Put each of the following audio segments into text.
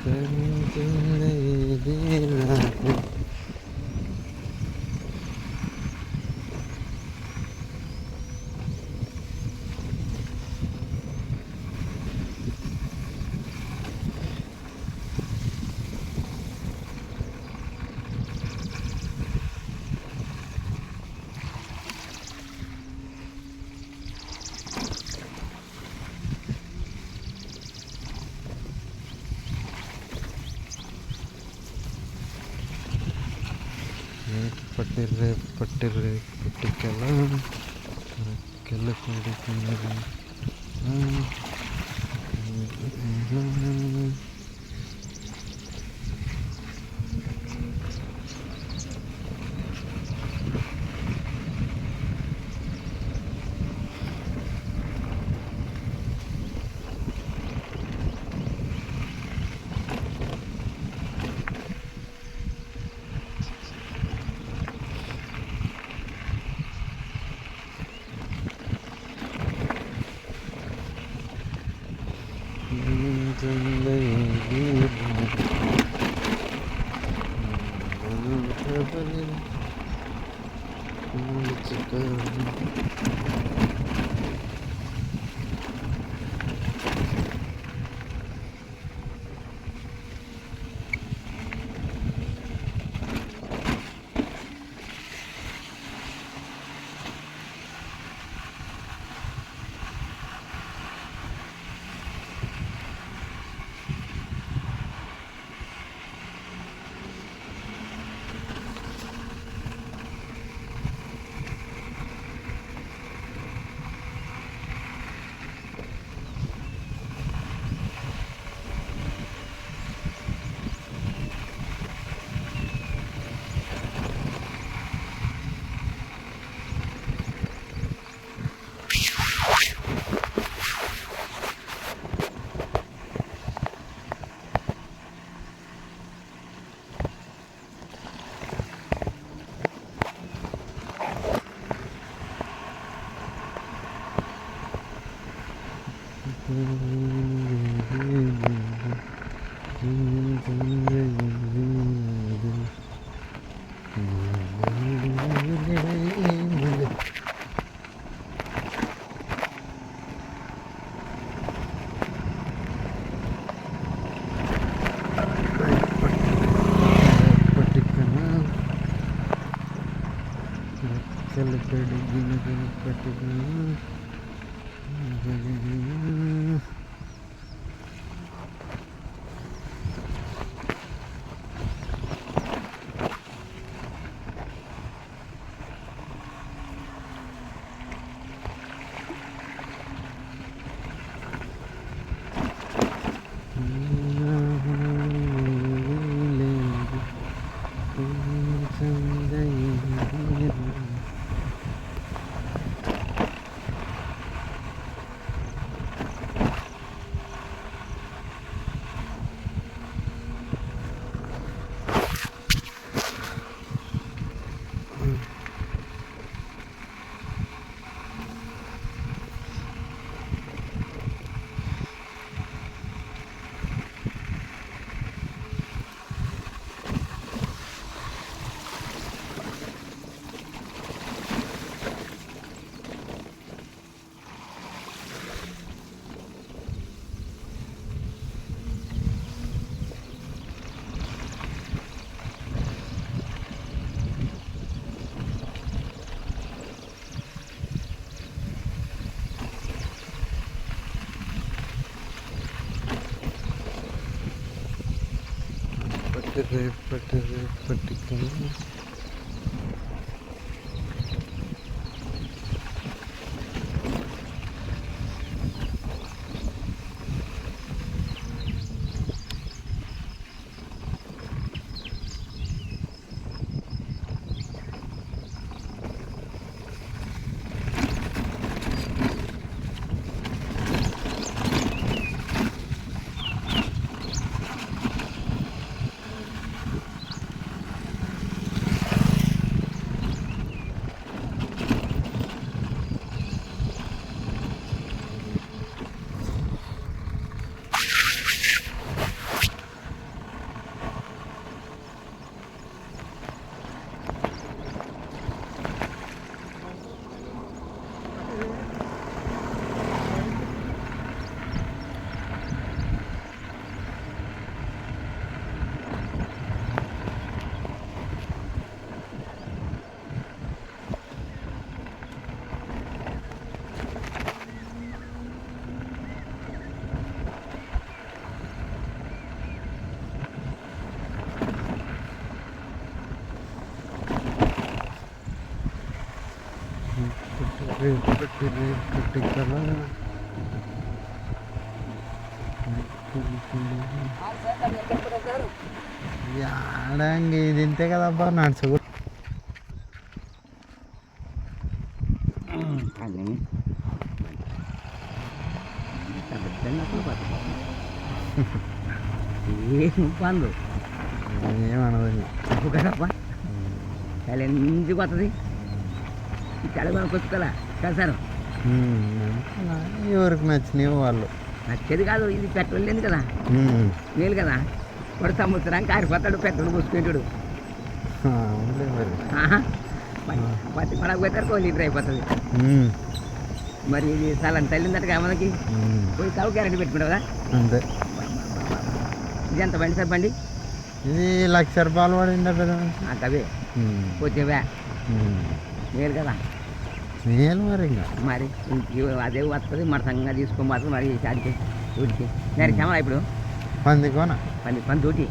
కరుగుతుంది నాకు. పట్టిర్రే పట్టికెల రెక్కలు కొడుకున్నది. పట్టికెల పట్టికల ఆడంగి ఇది ఇంతే కదబ్బా నడుచు పనులు ఏమనదండి కదబ్బా చాలా ఎందుకు వస్తుంది ఈ తల కొనుక్కొచ్చుకోలే కలిసాను ఎవరికి నచ్చినవి వాళ్ళు నచ్చేది కాదు ఇది పెట్రోల్ లేదు కదా మేలు కదా వాడు సంవత్సరానికి ఆరిపోతాడు పెట్రోల్ పోసుకుంటాడు పత్తి పడక పోతారు 1 లీటర్ అయిపోతుంది మరి ఇది చాలా తల్లిందట మనకి పోయి తావు గ్యారెంటీ పెట్టుకుంటావు అంతే ఇది ఎంత బండి సార్ బండి ఇది 1,00,000 రూపాయలు పడిందా పెద్ద అవే పోతేవా మేలు కదా మేలు మరి ఇంకా మరి అదే వస్తుంది మన సంగంగా తీసుకోమాత్రం మరి చాటికి డ్యూటీకి నేను క్షమా ఇప్పుడు పందికోన పని డ్యూటీ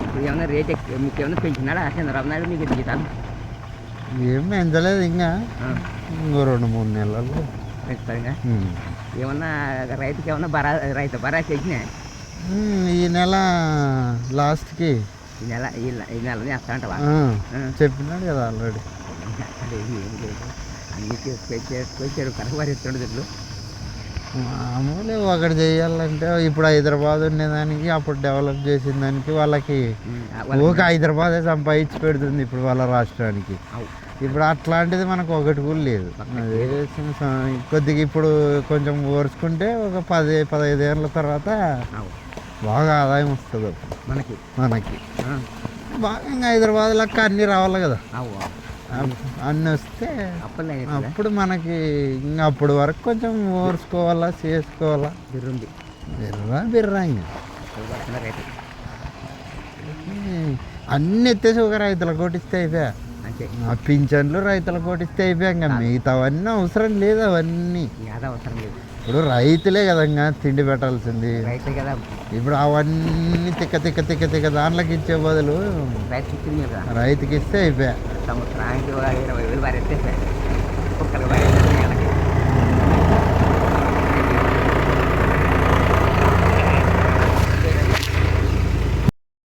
ఇప్పుడు ఏమన్నా రేట్ మీకు ఏమన్నా పెంచినాడా చంద్రబాబు నాయుడు మీకు జీతాలు ఏం పెంచలేదు ఇంకా ఇంకో 2-3 నెలలు పెంచుతారుగా ఏమన్నా రైతుకి ఏమన్నా రైతు భరోసా ఇచ్చినా ఈ నెల లాస్ట్కి ఈ నెల వేస్తానంటవా చెప్పినాడు కదా ఆల్రెడీ అన్ని చేసుకొచ్చారు కనబరిస్తుండే చెట్లు మామూలు ఒకటి చేయాలంటే ఇప్పుడు హైదరాబాద్ ఉండేదానికి అప్పుడు డెవలప్ చేసిన దానికి వాళ్ళకి హైదరాబాదే సంపాదించి పెడుతుంది ఇప్పుడు వాళ్ళ రాష్ట్రానికి ఇప్పుడు అట్లాంటిది మనకు ఒకటి కూడా లేదు కొద్దిగా ఇప్పుడు కొంచెం ఓర్చుకుంటే ఒక 10-15 ఏళ్ళ తర్వాత బాగా ఆదాయం వస్తుంది మనకి బాగా హైదరాబాద్ లెక్క అన్నీ రావాలి కదా అన్నీ వస్తే అప్పుడు మనకి ఇంకా అప్పుడు వరకు కొంచెం ఓర్చుకోవాలా చేసుకోవాలా బిర్రా ఇంకా అన్నీ ఎత్తేసి ఒక రైతులకు కొట్టిస్తే అయిపోయా ఆ పింఛన్లు రైతులకు కొట్టిస్తే అయిపోయా ఇంకా మిగతావన్నీ అవసరం లేదు అవన్నీ ఇప్పుడు రైతులే కదా ఇంకా తిండి పెట్టాల్సింది ఇప్పుడు అవన్నీ తిక్క దాంట్లోకి ఇచ్చే బదులు రైతుకి ఇస్తే అయిపోయా సంవత్సరానికి 20,000 పారేస్తే